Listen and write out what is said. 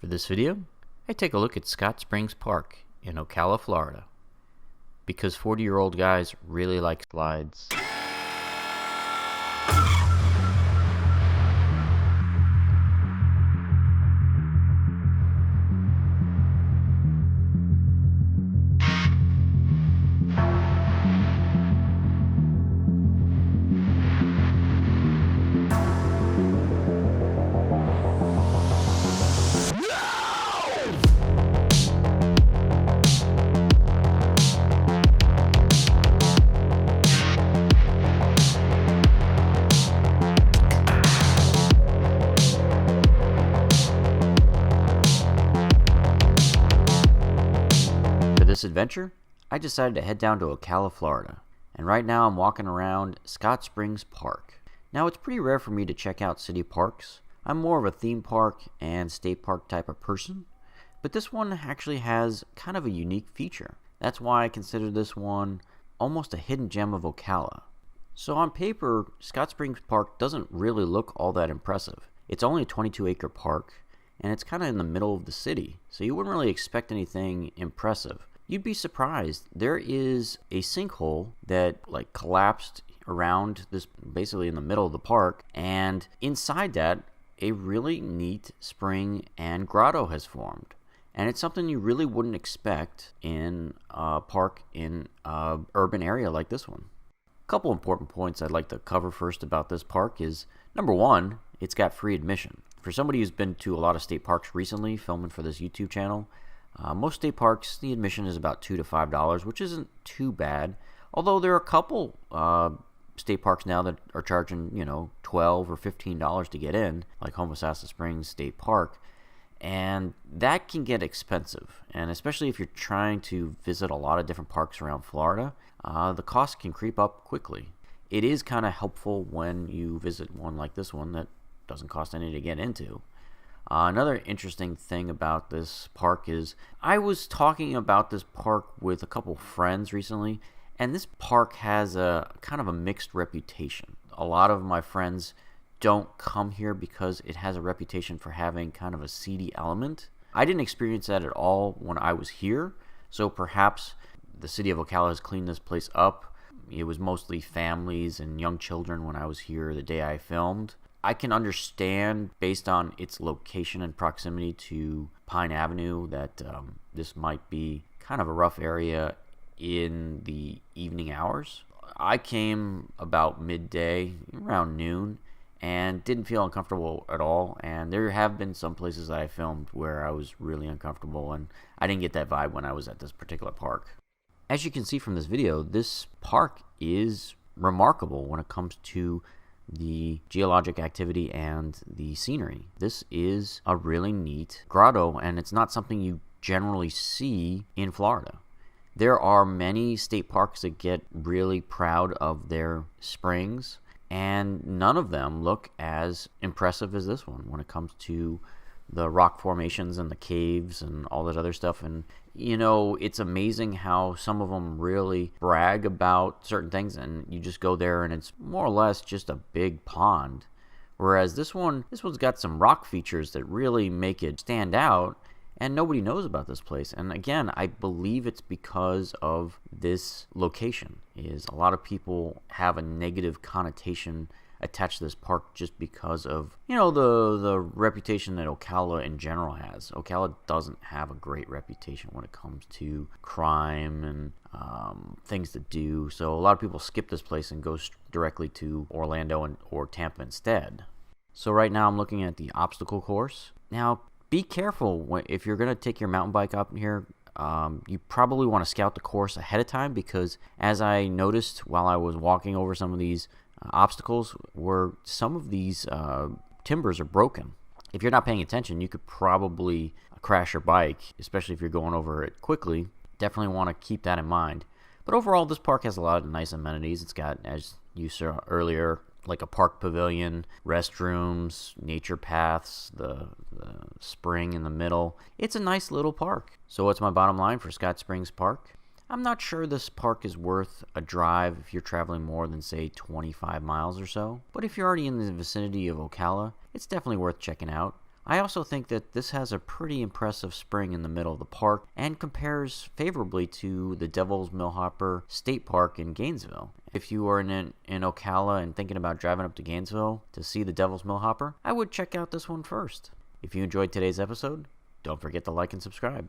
For this video, I take a look at Scott Springs Park in Ocala, Florida, because 40-year-old guys really like slides. For this adventure, I decided to head down to Ocala, Florida, and right now I'm walking around Scott Springs Park. Now, it's pretty rare for me to check out city parks. I'm more of a theme park and state park type of person, but this one actually has kind of a unique feature. That's why I consider this one almost a hidden gem of Ocala. So on paper, Scott Springs Park doesn't really look all that impressive. It's only a 22-acre park, and it's kind of in the middle of the city, so you wouldn't really expect anything impressive. You'd be surprised. There is a sinkhole that collapsed around this, basically in the middle of the park, and inside that a really neat spring and grotto has formed. And it's something you really wouldn't expect in a park in an urban area like this one. A couple important points I'd like to cover first about this park is, number one, it's got free admission. For somebody who's been to a lot of state parks recently, filming for this YouTube channel, most state parks, the admission is about $2 to $5, which isn't too bad. Although there are a couple state parks now that are charging, $12 or $15 to get in, like Homosassa Springs State Park. And that can get expensive. And especially if you're trying to visit a lot of different parks around Florida, the cost can creep up quickly. It is kind of helpful when you visit one like this one that doesn't cost any to get into. Another interesting thing about this park is I was talking about this park with a couple friends recently, and this park has a kind of a mixed reputation. A lot of my friends don't come here because it has a reputation for having kind of a seedy element. I didn't experience that at all when I was here, so perhaps the city of Ocala has cleaned this place up. It was mostly families and young children when I was here the day I filmed. I can understand, based on its location and proximity to Pine Avenue, that this might be kind of a rough area in the evening hours. I came about midday, around noon, and didn't feel uncomfortable at all. And there have been some places that I filmed where I was really uncomfortable, and I didn't get that vibe when I was at this particular park. As you can see from this video, this park is remarkable when it comes to the geologic activity and the scenery. This is a really neat grotto, and it's not something you generally see in Florida. There are many state parks that get really proud of their springs, and none of them look as impressive as this one when it comes to the rock formations and the caves and all that other stuff. And it's amazing how some of them really brag about certain things, and you just go there and it's more or less just a big pond. Whereas this one's got some rock features that really make it stand out, and nobody knows about this place. And again, I believe it's because of this location. Is a lot of people have a negative connotation attached to this park just because of the reputation that Ocala in general has. Ocala doesn't have a great reputation when it comes to crime and things to do, so a lot of people skip this place and go directly to Orlando or Tampa instead. So right now I'm looking at the obstacle course. Now be careful if you're going to take your mountain bike up here. You probably want to scout the course ahead of time, because as I noticed while I was walking over some of these obstacles, where some of these timbers are broken. If you're not paying attention, you could probably crash your bike, especially if you're going over it quickly. Definitely want to keep that in mind. But overall, this park has a lot of nice amenities. It's got, as you saw earlier, like a park pavilion, restrooms, nature paths, the spring in the middle. It's a nice little park. So what's my bottom line for Scott Springs Park? I'm not sure this park is worth a drive if you're traveling more than, say, 25 miles or so. But if you're already in the vicinity of Ocala, it's definitely worth checking out. I also think that this has a pretty impressive spring in the middle of the park and compares favorably to the Devil's Millhopper State Park in Gainesville. If you are in Ocala and thinking about driving up to Gainesville to see the Devil's Millhopper, I would check out this one first. If you enjoyed today's episode, don't forget to like and subscribe.